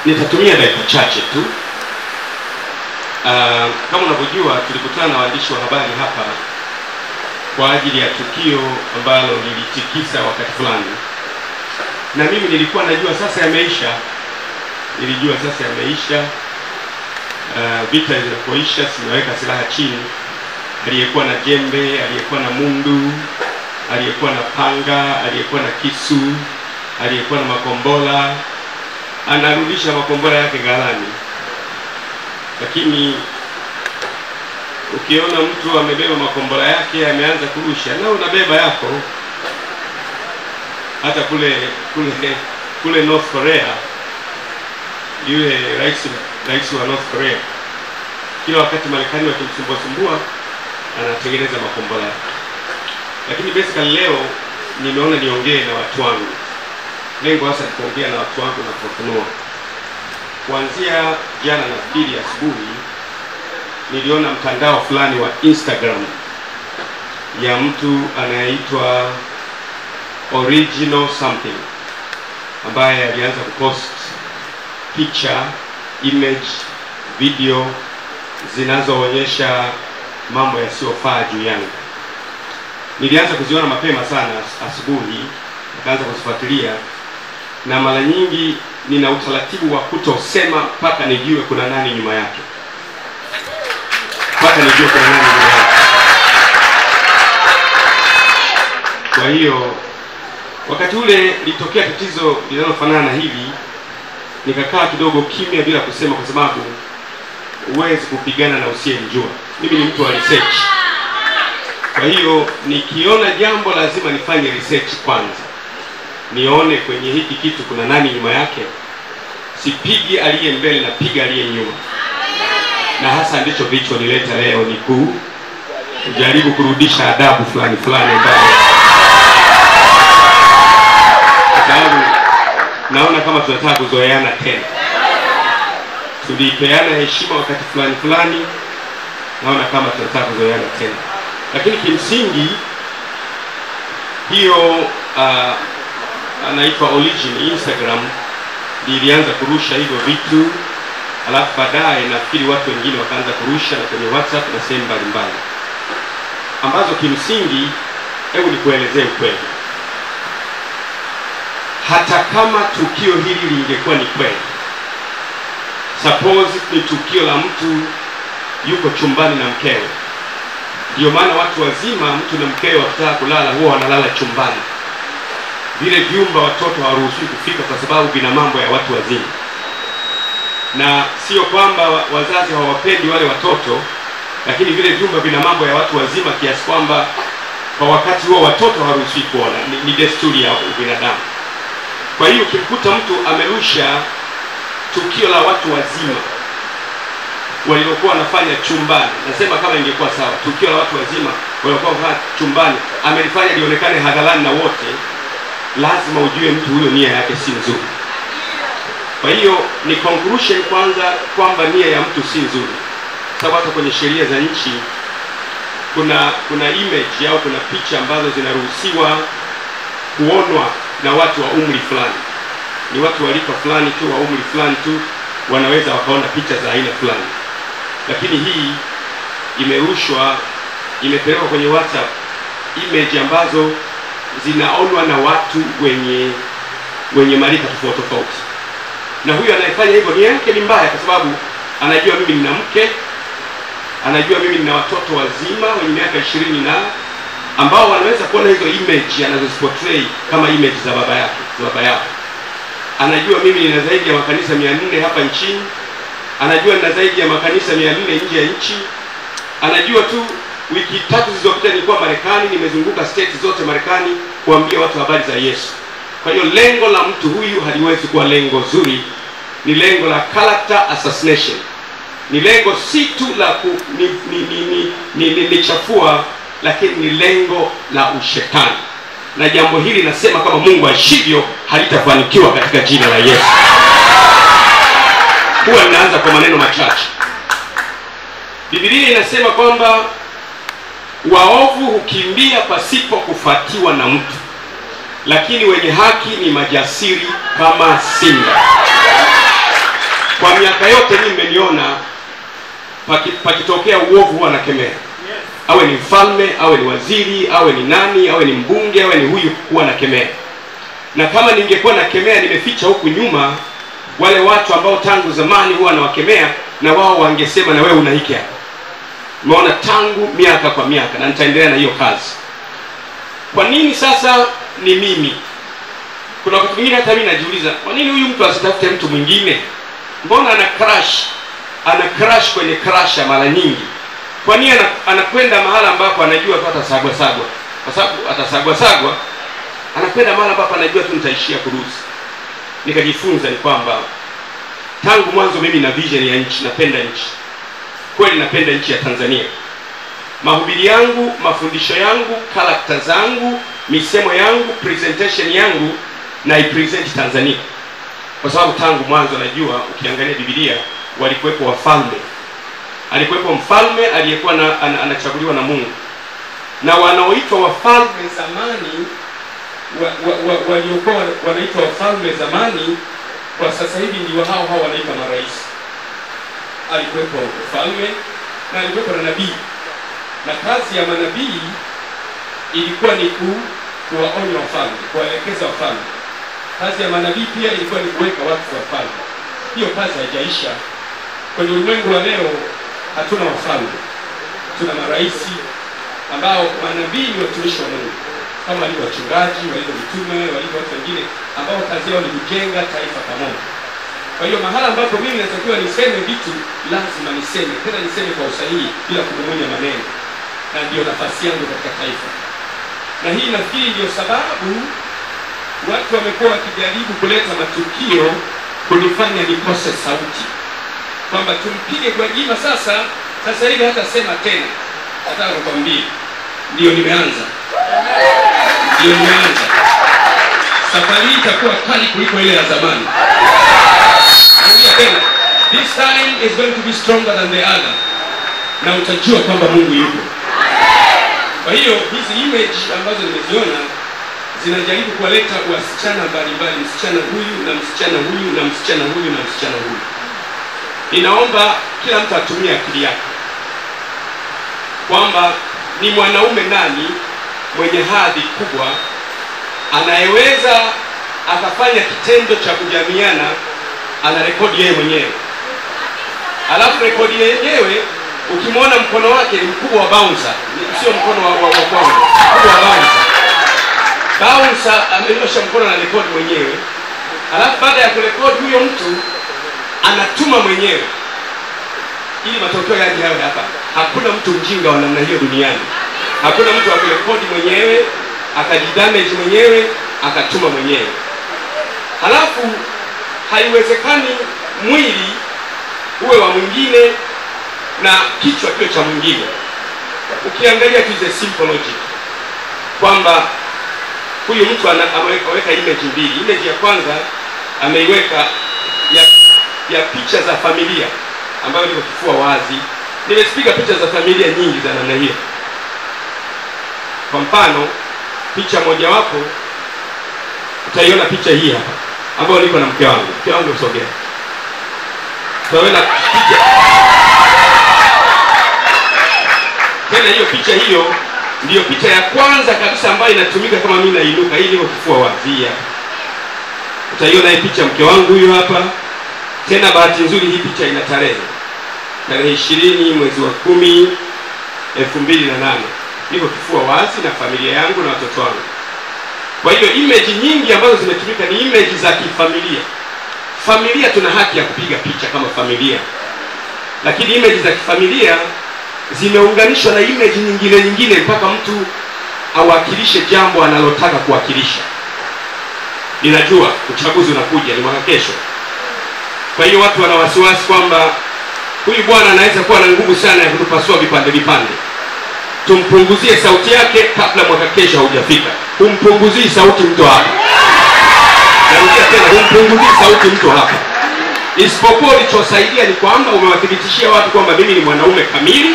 Nitatumia dakika chache tu. Kama unavyojua tulikutana na waandishi wa habari hapa kwa ajili ya tukio ambalo lilitikisa wakati fulani. Na mimi nilikuwa najua sasa yameisha. Nilijua sasa yameisha. Vita zinapoisha simeweka silaha chini. Aliyekuwa na jembe, aliyekuwa na mundu, aliyekuwa na panga, aliyekuwa na kisu, aliyekuwa na makombola, anarudisha makombola yake ghalani. Lakini ukiona mtu amebeba makombola yake ameanza kurusha, na unabeba yako. Hata kule North Korea, yule rais wa North Korea, kila wakati Marekani wakimsumbua anatengeneza makombola yake. Lakini basically leo nimeona niongee na watu wangu. Lengo hasa ni kuongea na watu wangu na kufunua. Kuanzia jana nafikiri asubuhi niliona mtandao fulani wa Instagram ya mtu anayeitwa Original Something, ambaye alianza kupost picha, image, video zinazoonyesha mambo yasiyofaa juu yangu. Nilianza kuziona mapema sana asubuhi, nikaanza kuzifuatilia, na mara nyingi nina utaratibu wa kutosema mpaka nijue kuna nani nyuma yake. Kwa hiyo wakati ule litokea tatizo linalofanana na hili, nikakaa kidogo kimya bila kusema, kwa sababu huwezi kupigana na usiyemjua. Mimi ni mtu wa research. Kwa hiyo nikiona jambo lazima nifanye research kwanza, nione kwenye hiki kitu kuna nani nyuma yake. Sipigi aliye mbele, na piga aliye nyuma. Na hasa ndicho kilichonileta leo, ni kujaribu kurudisha adabu fulani ambayo, sababu naona kama tunataka kuzoeana tena. Tulipeana heshima wakati fulani, naona kama tunataka kuzoeana tena. Lakini kimsingi hiyo anaitwa Origin Instagram ilianza kurusha hivyo vitu, alafu baadaye nafikiri watu wengine wakaanza kurusha na kwenye WhatsApp na sehemu mbalimbali, ambazo kimsingi, hebu nikuelezee ukweli. Hata kama tukio hili lingekuwa ni kweli, suppose ni tukio la mtu yuko chumbani na mkewe. Ndio maana watu wazima, mtu na mkewe wakitaka kulala huwa wanalala chumbani. Vile vyumba watoto hawaruhusiwi kufika kwa sababu vina mambo ya watu wazima. Na sio kwamba wazazi hawapendi wale watoto, lakini vile vyumba vina mambo ya watu wazima kiasi kwamba kwa wakati huo watoto hawaruhusiwi kuona. Ni desturi ya binadamu. Kwa hiyo ukikuta mtu amerusha tukio la watu wazima waliokuwa wanafanya chumbani, nasema kama ingekuwa sawa, tukio la watu wazima waliokuwa wanafanya chumbani amelifanya lionekane hadharani na wote, lazima ujue mtu huyo nia yake si nzuri. Kwa hiyo ni conclusion kwanza kwamba nia ya mtu si nzuri. Sababu hata kwenye sheria za nchi kuna image au kuna picha ambazo zinaruhusiwa kuonwa na watu wa umri fulani. Ni watu wa rika fulani tu, wa umri fulani tu wanaweza wakaona picha za aina fulani. Lakini hii imerushwa, imepelekwa kwenye WhatsApp, image ambazo zinaonwa na watu wenye marika tofauti. Na huyu anayefanya hivyo nia yake ni mbaya, kwa sababu anajua mimi nina mke, anajua mimi nina watoto wazima wenye miaka 20 na ambao wanaweza kuona hizo image anazoziportray kama image za baba yao. Anajua mimi nina zaidi ya makanisa 400 hapa nchini. Anajua nina zaidi ya makanisa 400 nje ya nchi. Anajua tu wiki 3 zilizopita nilikuwa Marekani, nimezunguka state zote Marekani kuambia watu habari za Yesu. Kwa hiyo lengo la mtu huyu haliwezi kuwa lengo zuri, ni lengo la character assassination. Ni lengo si tu la nichafua, lakini ni lengo la ushetani. Na jambo hili nasema kama Mungu ashivyo halitafanikiwa katika jina la Yesu. Huwa ninaanza kwa maneno machache. Biblia inasema kwamba waovu hukimbia pasipo kufuatiwa na mtu, lakini wenye haki ni majasiri kama simba. Kwa miaka yote mimi mmeniona pakitokea uovu huwa nakemea. Awe ni mfalme, awe ni waziri, awe ni nani, awe ni mbunge, awe ni huyu, huwa nakemea. Na kama ningekuwa nakemea nimeficha huku nyuma, wale watu ambao tangu zamani huwa nawakemea, na wao wangesema na wewe una hiki hapa. Umeona, tangu miaka kwa miaka, na nitaendelea na hiyo kazi. Kwa nini sasa ni mimi? Kuna wakati mwingine hata mimi najiuliza, kwa nini huyu mtu asitafute mtu mwingine? Mbona ana crash kwenye crash mara nyingi? Kwa nini anakwenda mahala ambapo anajua tu atasagwa? Kwa sababu atasagwa, anakwenda mahala ambapo anajua tu nitaishia kurusi. Nikajifunza ni kwamba tangu mwanzo mimi na vision ya nchi, napenda nchi. Kweli napenda nchi ya Tanzania. Mahubiri yangu, mafundisho yangu, character zangu, misemo yangu, presentation yangu na ipresent Tanzania. Kwa sababu tangu mwanzo najua, ukiangalia Biblia walikuwepo wafalme. Alikuwepo mfalme aliyekuwa anachaguliwa na Mungu. Na wanaoitwa wafalme zamani waliokuwa wanaitwa wafalme zamani, kwa sasa hivi ndio hao wanaitwa marais. Alikuwepo mfalme na alikuwepo na nabii. Na kazi ya manabii ilikuwa ni kuwaonya wafalme, kuwaelekeza wafalme. Kazi ya manabii pia ilikuwa ni kuweka watu wafalme. Hiyo kazi haijaisha. Kwenye ulimwengu wa leo hatuna wafalme, tuna marais ambao manabii ni watumishi wa Mungu, kama walivyo wachungaji, walivyo mitume, walivyo watu wengine ambao kazi yao ni kujenga taifa pamoja. Kwa hiyo mahala ambapo mimi natakiwa niseme vitu, lazima niseme, tena niseme kwa usahihi bila kumumunya maneno. Na ndio nafasi yangu katika taifa. Na hii nafikiri ndio sababu watu wamekuwa wakijaribu kuleta matukio kunifanya nikose sauti. Kwamba tumpige Gwajima sasa hivi hata sema tena. Nataka kukwambia, ndio nimeanza. Safari hii itakuwa kali kuliko ile ya zamani. Narudia tena. This time is going to be stronger than the other. Na utajua kwamba Mungu yupo. Kwa hiyo hizi image ambazo nimeziona zinajaribu kuwaleta wasichana mbalimbali, msichana huyu na msichana huyu na msichana huyu na msichana huyu. Ninaomba kila mtu atumie akili yake, kwamba ni mwanaume nani mwenye hadhi kubwa anayeweza akafanya kitendo cha kujamiana, ana rekodi yeye mwenyewe. Alafu rekodi yenyewe ukimwona mkono wake ni mkubwa wa bouncer, sio mkono wa mkubwa wa bouncer. Bouncer amenyosha mkono na rekodi mwenyewe. Alafu baada ya kurekodi huyo mtu anatuma mwenyewe ili matokeo yaje hayo hapa. Hakuna mtu mjinga wa namna hiyo duniani. Hakuna mtu akurekodi mwenyewe, akajidamage mwenyewe, akatuma mwenyewe. Halafu haiwezekani mwili uwe wa mwingine na kichwa kiwe cha mwingine. Ukiangalia tu is a simple logic, kwamba huyu mtu ameweka image mbili. Image ya kwanza ameiweka ya picha za familia ambayo niko kifua wazi. Nimepiga picha za familia nyingi za namna hiyo. Kwa mfano, picha moja wapo utaiona picha hii hapa ambayo niko na mke wangu. Mke wangu usogea. Utaona picha. Tena hiyo picha hiyo ndio picha ya kwanza kabisa ambayo inatumika kama mimi nainuka. Hii niko kifua wazi. Utaiona hii picha mke wangu huyu hapa. Tena bahati nzuri hii picha ina tarehe 20 mwezi wa 10 2008. Niko kifua wazi na familia yangu na watoto wangu. Kwa hiyo image nyingi ambazo zimetumika ni image za kifamilia. Familia tuna haki ya kupiga picha kama familia, lakini image za kifamilia zimeunganishwa na image nyingine mpaka mtu awakilishe jambo analotaka kuwakilisha. Ninajua uchaguzi unakuja, ni mwaka kesho. Kwa hiyo watu wana wasiwasi kwamba huyu bwana anaweza kuwa na nguvu sana ya kutupasua vipande. Tumpunguzie sauti yake kabla mwaka kesho haujafika. Humpunguzii sauti mtu hapa. Narudia tena, humpunguzii sauti mtu hapa. Isipokuwa ulichosaidia ni kwamba umewathibitishia watu kwamba mimi ni mwanaume kamili.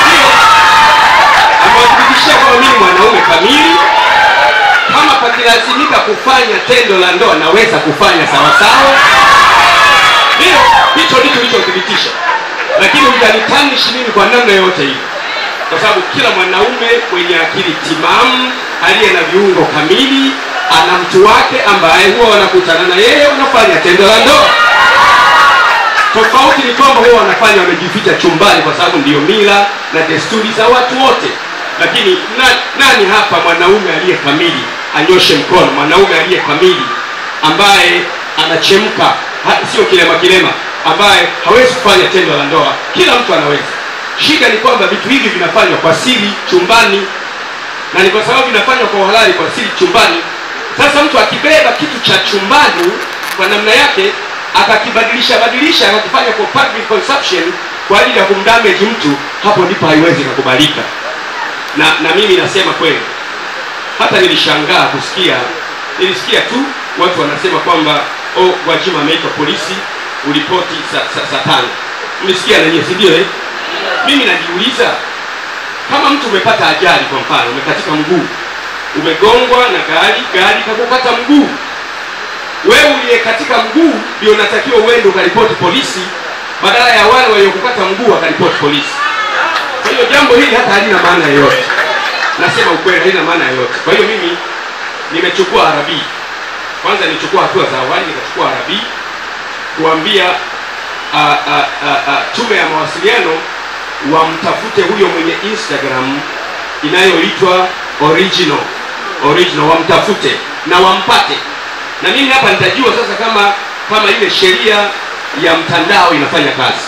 Ndio. Umewathibitishia kwamba mimi ni mwanaume kamili. Kama pakilazimika kufanya tendo la ndoa naweza kufanya sawa sawa. Ndio. tulichothibitisha, lakini hujanitanishi mimi kwa namna yote hiyo, kwa sababu kila mwanaume mwenye akili timamu aliye na viungo kamili ana mtu wake ambaye huwa wanakutana na yeye, wanafanya tendo la ndoa. Tofauti ni kwamba huwa wanafanya wamejificha chumbani, kwa sababu ndiyo mila na desturi za watu wote. Lakini nani hapa mwanaume aliye kamili? Anyoshe mkono. Mwanaume aliye kamili ambaye anachemka, sio kilema, ambaye hawezi kufanya tendo la ndoa. Kila mtu anaweza. Shida ni kwamba vitu hivi vinafanywa kwa siri chumbani, na ni kwa sababu vinafanywa kwa halali kwa siri chumbani. Sasa mtu akibeba kitu cha chumbani kwa namna yake akakibadilisha akakifanya for public consumption kwa ajili ya kumdamage mtu, hapo ndipo haiwezi kukubalika. Na mimi nasema kweli, hata nilishangaa nilisikia tu watu wanasema kwamba Gwajima ameitwa polisi uripoti saa 5. Mlisikia na nyinyi, si ndio? Mimi najiuliza, kama mtu umepata ajali, kwa mfano umekatika mguu, umegongwa na gari kakukata mguu, wewe uliye katika mguu ndio unatakiwa uende ukaripoti polisi, badala ya wale waliokukata mguu wakaripoti polisi. Kwa hiyo jambo hili hata halina maana yoyote. Nasema ukweli, halina maana yoyote. Kwa hiyo mimi nimechukua arabi. Kwanza nilichukua hatua za awali, nikachukua arabi kuambia tume ya mawasiliano wamtafute huyo mwenye Instagram inayoitwa original, wamtafute na wampate. Na mimi hapa nitajua sasa kama ile sheria ya mtandao inafanya kazi,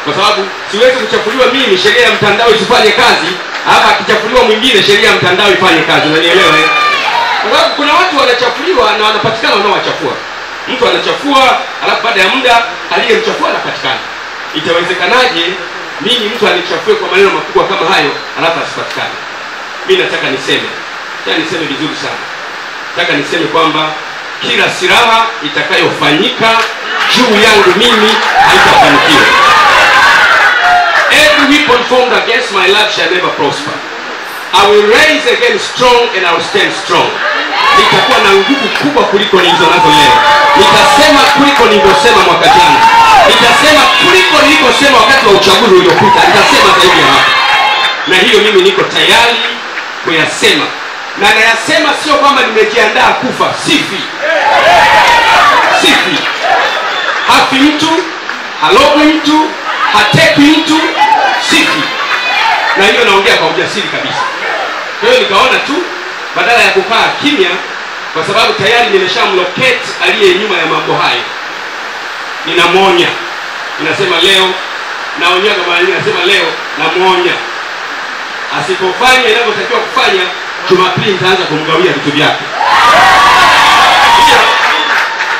kwa sababu siwezi kuchafuliwa mimi sheria ya mtandao isifanye kazi, hapa akichafuliwa mwingine sheria ya mtandao ifanye kazi. Unanielewa? Kwa sababu kuna watu wanachafuliwa na wanapatikana wanaowachafua. Mtu anachafua, alafu baada ya muda aliyemchafua anapatikana. Itawezekanaje mimi mtu anichafue kwa maneno makubwa kama hayo alafu asipatikane? Mimi nataka niseme vizuri sana. Nataka niseme kwamba kila silaha itakayofanyika juu yangu mimi haitafanikiwa. Every weapon formed against my life shall never prosper. I will rise again strong and I will stand strong. Nitakuwa na nguvu kubwa kuliko nilizo nazo leo. Nitasema kuliko nilivyosema mwaka jana. Nitasema kuliko nilivyosema wakati wa uchaguzi uliopita. Nitasema zaidi ya hapo. Na hiyo mimi niko tayari kuyasema. Na nayasema sio kwamba nimejiandaa kufa. Sifi. Hafi mtu, halogwi mtu, hateki mtu, sifi. Na hiyo naongea kwa ujasiri kabisa. Kwa hiyo nikaona tu badala ya kukaa kimya, kwa sababu tayari nimeshamlocate aliye nyuma ya mambo hayo, ninamuonya. Ninasema leo, naonya kama ninasema leo, namuonya. Asipofanya inavyotakiwa kufanya, Jumapili nitaanza kumgawia vitu vyake.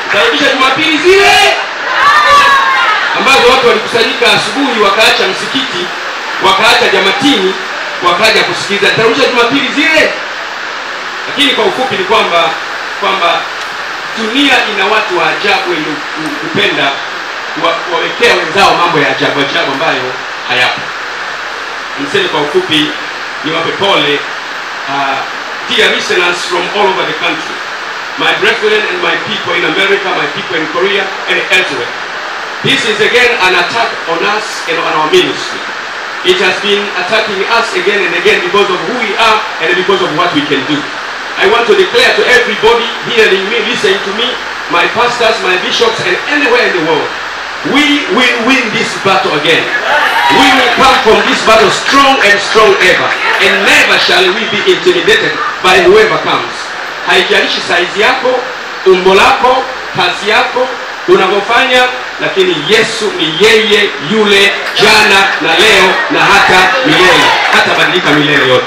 Nitarudisha Jumapili zile ambazo watu walikusanyika asubuhi, wakaacha msikiti, wakaacha jamatini, wakaja kusikiliza. Nitarudisha Jumapili zile. Lakini kwa ufupi ni kwamba dunia ina watu wa ajabu wenye kupenda wawekea wenzao mambo ya ajabu ambayo hayapo. Niseme kwa ufupi, niwape pole dear listeners from all over the country, my brethren and my people in America, my people in Korea and elsewhere. This is again an attack on us and on our ministry. It has been attacking us again and again because of who we are and because of what we can do. I want to declare to everybody hearing me, listening to me, my pastors, my bishops, and anywhere in the world, we will win this battle again. We will come from this battle strong and strong ever, and never shall we be intimidated by whoever comes. Haijalishi saizi yako, umbo lako, kazi yako, unavyofanya, lakini Yesu ni yeye yule jana na leo na hata milele, hata badilika milele yote.